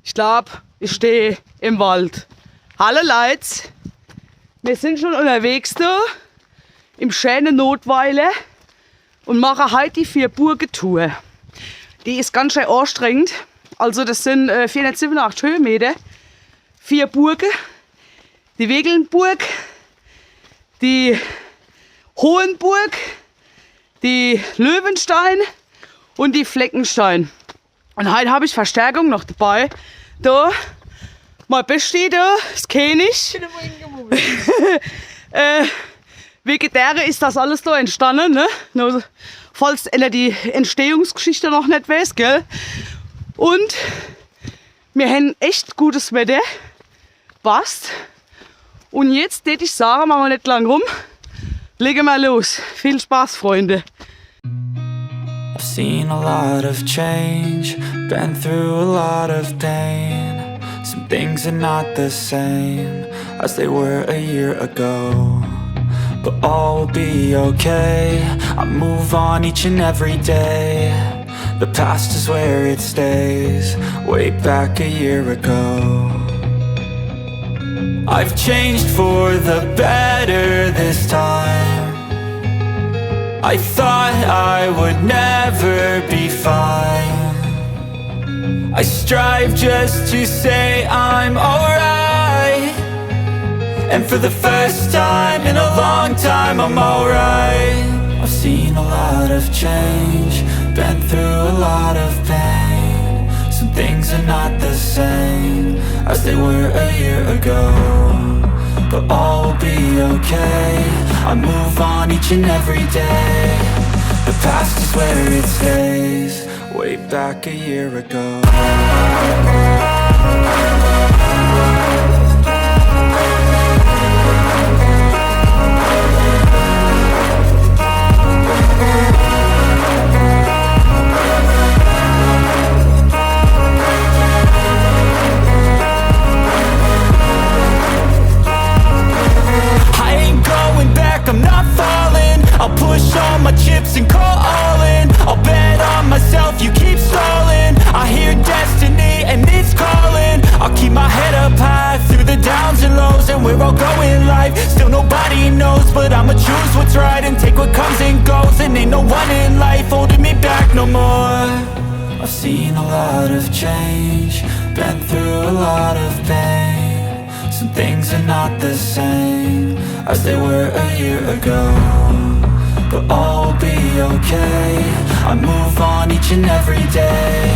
Ich glaube, ich stehe im Wald. Hallo Leute, wir sind schon unterwegs da im schönen Nothweiler und machen heute die 4 Burgentour. Die ist ganz schön anstrengend. Also das sind 487 Höhenmeter, 4 Burgen, die Wegelnburg, die Hohenbourg, die Löwenstein und die Fleckenstein. Und heute habe ich Verstärkung noch dabei. Da, mein Beste da, das kenne ich. Wegen der ist das alles da entstanden, ne? Nur, falls einer die Entstehungsgeschichte noch nicht weiß, gell? Und wir haben echt gutes Wetter. Passt. Und jetzt würde ich sagen, machen wir nicht lang rum. Legen wir los. Viel Spaß, Freunde. I've seen a lot of change, been through a lot of pain. Some things are not the same as they were a year ago. But all will be okay, I move on each and every day. The past is where it stays, way back a year ago. I've changed for the better this time. I thought I would never be fine. I strive just to say I'm alright. And for the first time in a long time I'm alright. I've seen a lot of change, been through a lot of pain. Some things are not the same as they were a year ago. But all will be okay, I move on each and every day. The past is where it stays, way back a year ago. I'm not falling, I'll push all my chips and call all in. I'll bet on myself, you keep stalling. I hear destiny and it's calling. I'll keep my head up high through the downs and lows. And we're all going life, still nobody knows. But I'ma choose what's right and take what comes and goes. And ain't no one in life holding me back no more. I've seen a lot of change, been through a lot of pain. Some things are not the same as they were a year ago. But all will be okay, I move on each and every day.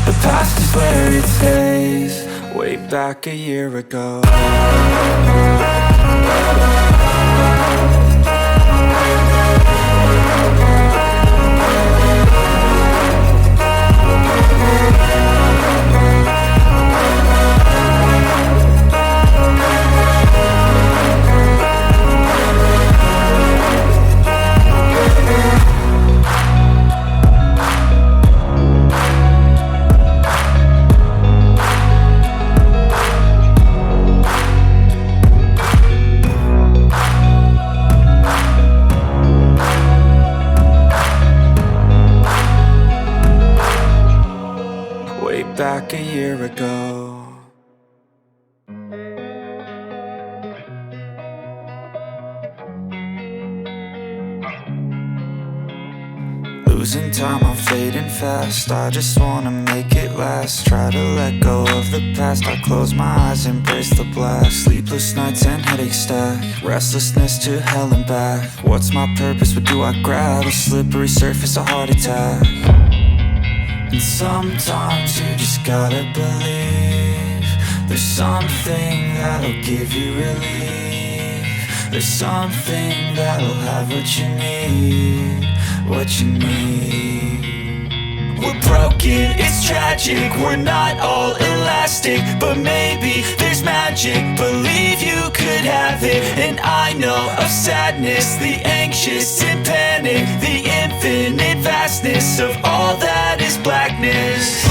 The past is where it stays, way back a year ago. Back a year ago. Losing time, I'm fading fast. I just wanna make it last. Try to let go of the past. I close my eyes, embrace the blast. Sleepless nights and headaches stack. Restlessness to hell and back. What's my purpose? What do I grab? A slippery surface, a heart attack. And sometimes you just gotta believe there's something that'll give you relief. There's something that'll have what you need, what you need. We're broken, it's tragic, we're not all elastic. But maybe there's magic, believe you could have it. And I know of sadness, the anxious and panic, the infinite vastness of all that is blackness.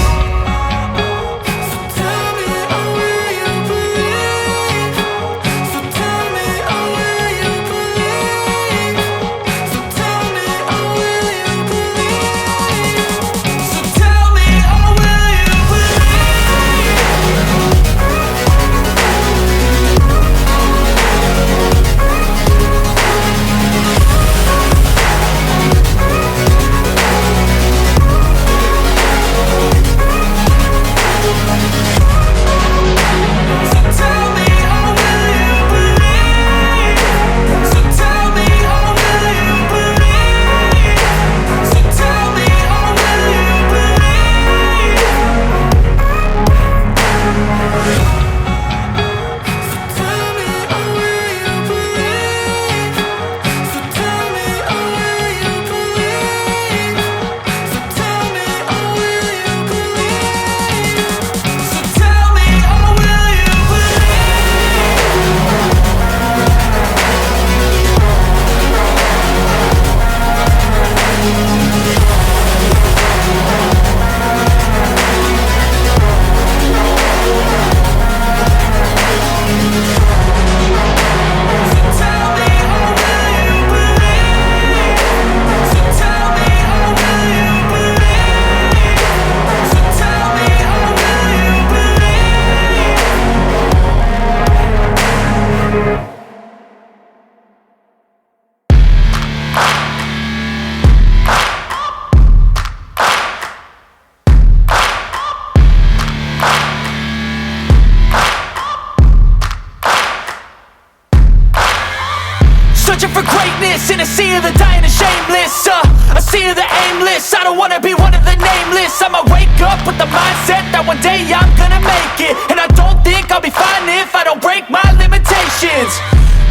this in a sea of the dying and shameless, a sea of the aimless. I don't wanna be one of the nameless. I'ma wake up with the mindset that one day I'm gonna make it, and I don't think I'll be fine if I don't break my limitations.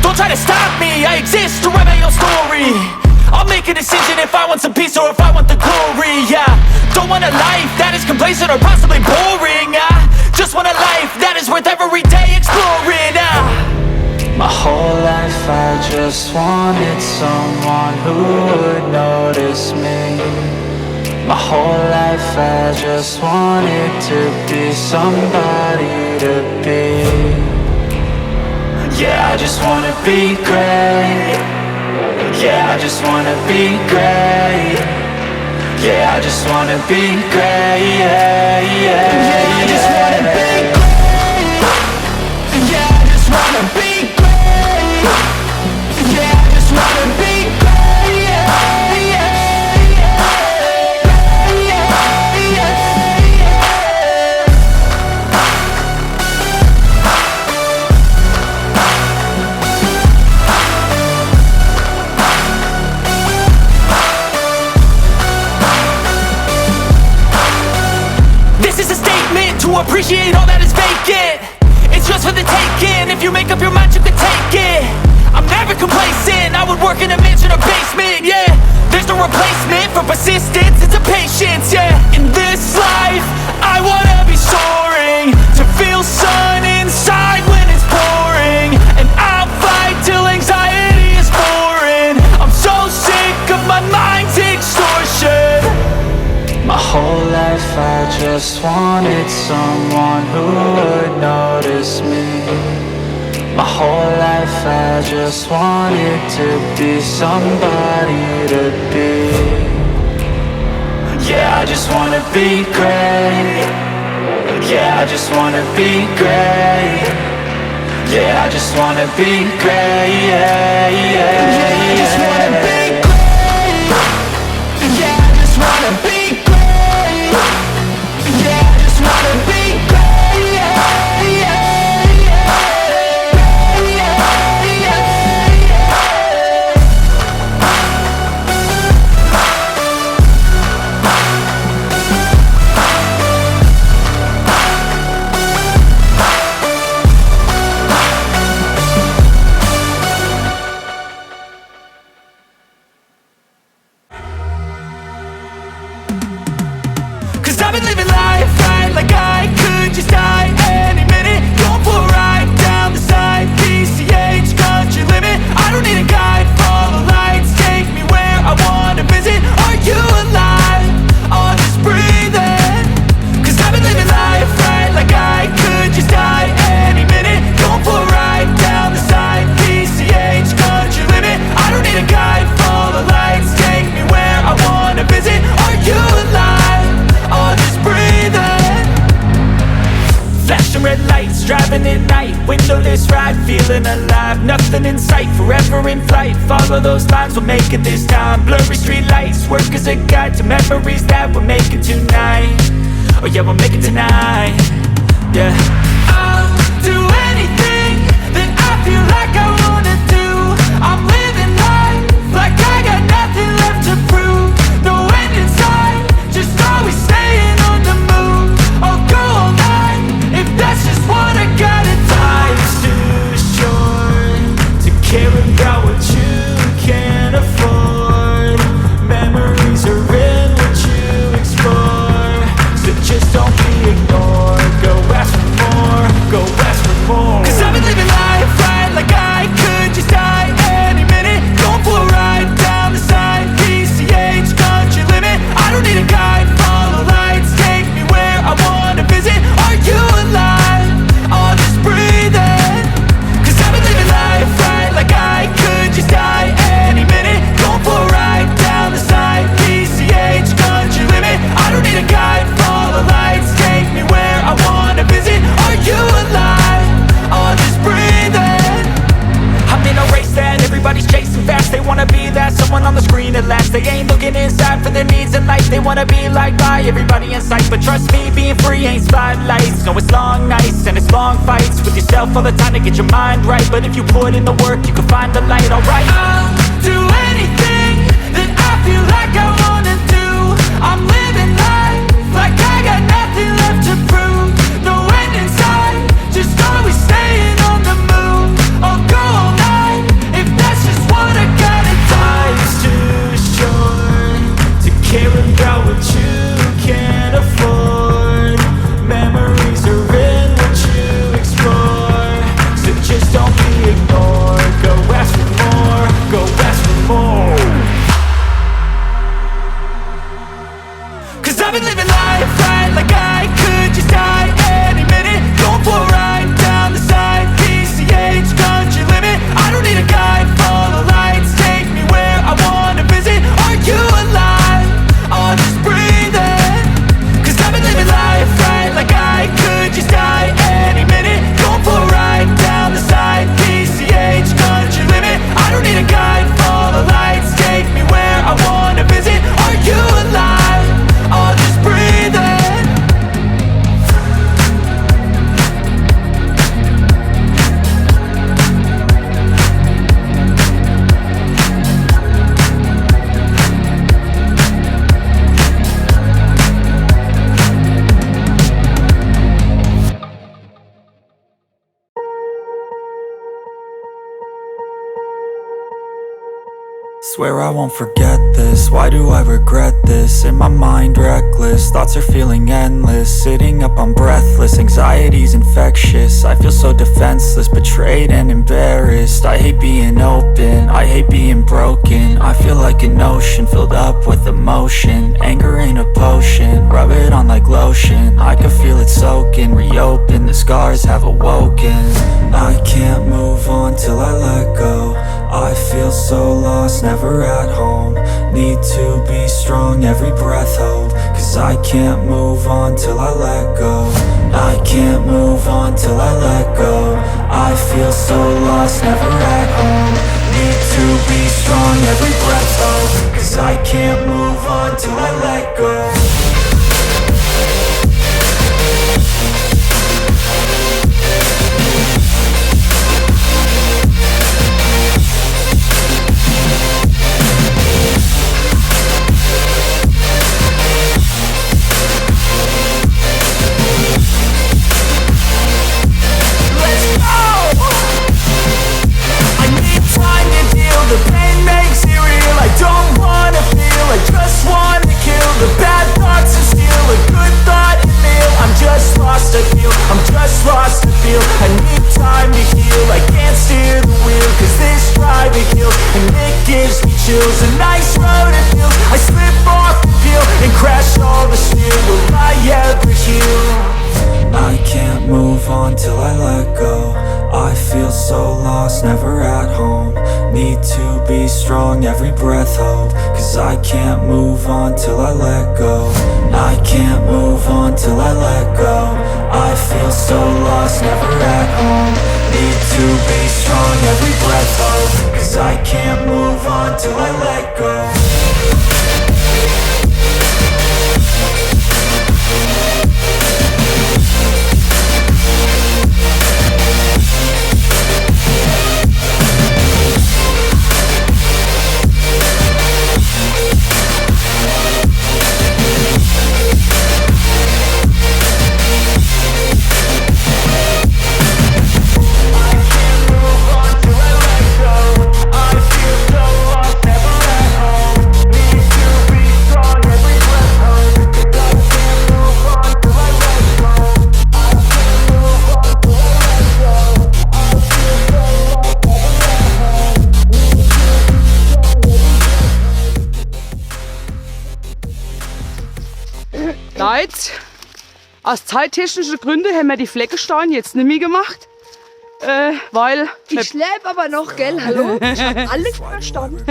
Don't try to stop me, I exist to write my own story. I'll make a decision if I want some peace or if I want the glory, yeah. Don't want a life that is complacent or possibly boring. I just want a life that is worth every day exploring. My whole life I just wanted someone who would notice me. My whole life I just wanted to be somebody to be. Yeah, I just wanna be great. Yeah, I just wanna be great. Yeah, I just wanna be great. Yeah, yeah, I just wanna be great. Yeah, I just wanna be great. Yeah, I just wanna be great. Yeah, yeah, yeah, yeah, yeah. This is a statement to appreciate all that is vacant. It's just for the taking. If you make up your mind, you can take it. I'm never complacent. I would work in a mansion or basement, yeah. There's no replacement for persistence. It's a patience, yeah. In this life, I wanna be soaring, to feel sun inside when it's pouring, and I'll fight till anxiety is foreign. I'm so sick of my mind's extortion. My whole life I just wanted someone who would notice me. My whole life I just wanted to be somebody to be. Yeah, I just wanna be great. Yeah, I just wanna be great. Yeah, I just wanna be great. Yeah, yeah, yeah, I just wanna be great. Yeah, I just wanna be great. Yeah, I just wanna be great. Yeah, yeah, I've been living life right like I could just die any minute. Going for a ride down the side, PCH country limit. I don't need a guide, follow lights, take me where I wanna visit. Are you alive? Or just breathing? Cause I've been living life right like I could just die any minute. Going for a ride down the side, PCH country limit. I don't need a guide, follow lights, take me where I wanna visit. Are you alive? Or just breathing? Flashing red lights, driving at night, windowless ride, feeling alive. Nothing in sight, forever in flight. Follow those lines, we'll make it this time. Blurry street lights, work as a guide to memories that we're making tonight. Oh yeah, we'll make it tonight. Yeah, I'll do anything that I feel like I wanna do. I'm living life like I got nothing left to prove. No end in sight, just always staying on the move. I'll go all night if that's just what I gotta do. Life's too short to care about what you can't afford. Memories are in what you explore, so just don't be ignored. Go ask for more, go ask for more. Cause I've been living life right like I could just die any minute. Going for a ride down the side, PCH country limit. I don't need a guide, follow lights, take me where I wanna visit. Are you alive? Or just breathing? Cause I've been living life right like I could just die any minute. Going for a ride down the side, PCH country limit. I don't need a guide, follow lights, take me where I wanna visit. Are you alive? Or just breathing? I'm in a race that everybody's chasing fast. They wanna be that someone on the screen at last. They ain't looking inside for their needs in life. They wanna be liked by everybody in sight. But trust me, being free ain't spotlights. No, it's long nights and it's long fights with yourself all the time to get your mind right. But if you put in the work, you can find the light, alright. I'll do it. feel like I wanna do. I'm living life like I got nothing left to prove. No end in sight, just always staying on the move. I'll go all night if that's just what I gotta do. Life's too short to care about what you can't afford. Memories are in what you explore, so just don't be ignored. Go ask for more, go ask for more. Cause I've been living life right like I could just die any minute. Going for a ride down the side, PCH, country limit. I don't need a guide, follow lights, take me where I wanna visit. Are you alive? I'll just breathe in. Cause I've been living life right like I could just die any minute. Going for a ride down the side, PCH, country limit. I don't need a guide, follow lights, take me where I wanna visit. Are you alive? I'll just breathe in. Swear I won't forget this, why do I regret this? In my mind reckless, thoughts are feeling endless. Sitting up I'm breathless, anxiety's infectious. I feel so defenseless, betrayed and embarrassed. I hate being open, I hate being broken. I feel like an ocean filled up with emotion. Anger ain't a potion, rub it on like lotion. I can feel it soaking, reopen, the scars have awoken. I can't move on till I let go. I feel so lost, never at home. Need to be strong, every breath hold. Cause I can't move on till I let go. I can't move on till I let go. I feel so lost, never at home. Need to be strong, every breath hold. Cause I can't move on till I let go. The pain makes it real, I don't wanna feel, I just wanna kill the bad thoughts and steal a good thought and meal. I'm just lost, I feel, I'm just lost, I feel. I need time to heal, I can't steer the wheel. Cause this drive it kills, and it gives me chills. A nice road it feels, I slip off the peel and crash all the steel. Will I ever heal? I can't move on till I let go. I feel so lost, never at home. Need to be strong, every breath hold. Cause I can't move on till I let go. I can't move on till I let go. I feel so lost, never at home. Need to be strong, every breath hold. Cause I can't move on till I let go. Leute, aus zeittechnischen Gründen haben wir die Fleckenstein jetzt nicht mehr gemacht. Weil... Ich lebe aber noch, gell? Hallo? Ich hab alles verstanden.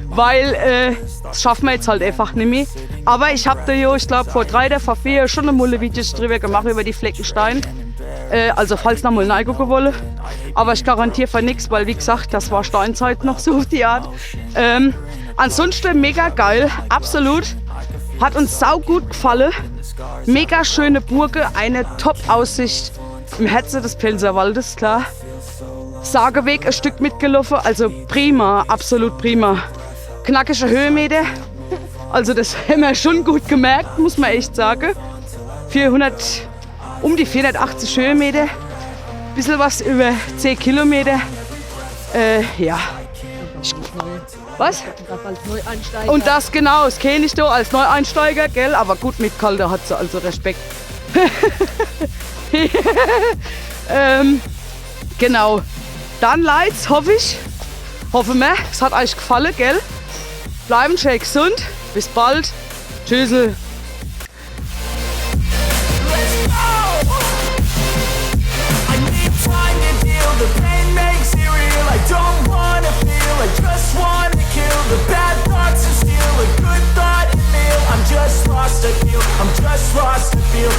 Weil das schaffen wir jetzt halt einfach nicht mehr. Aber ich habe da ja, ich glaube vor 3 oder vor 4 schon eine Mulle Videos drüber gemacht über die Fleckenstein. Also falls noch mal reingucken wollen. Aber ich garantiere für nichts, weil wie gesagt, das war Steinzeit noch so auf die Art. Ansonsten mega geil, absolut. Hat uns saugut gefallen. Mega schöne Burgen, eine Top-Aussicht im Herzen des Pfälzerwaldes, klar. Sageweg ein Stück mitgelaufen, also prima, absolut prima. knackige Höhenmeter. Also das haben wir schon gut gemerkt, muss man echt sagen. Um die 480 Höhenmeter. Bisschen was über 10 Kilometer. Ja. Was? Als Neueinsteiger. Und das genau, das kenne ich da als Neueinsteiger, gell? Aber gut, mit Kalter hat sie also Respekt. Genau. Dann Leute, hoffen wir, es hat euch gefallen, gell? Bleiben schön gesund. Bis bald. Tschüssel. The pain makes it real. I don't wanna feel. I just wanna kill the bad thoughts and steal a good thought and feel. I'm just lost to feel. I'm just lost to feel.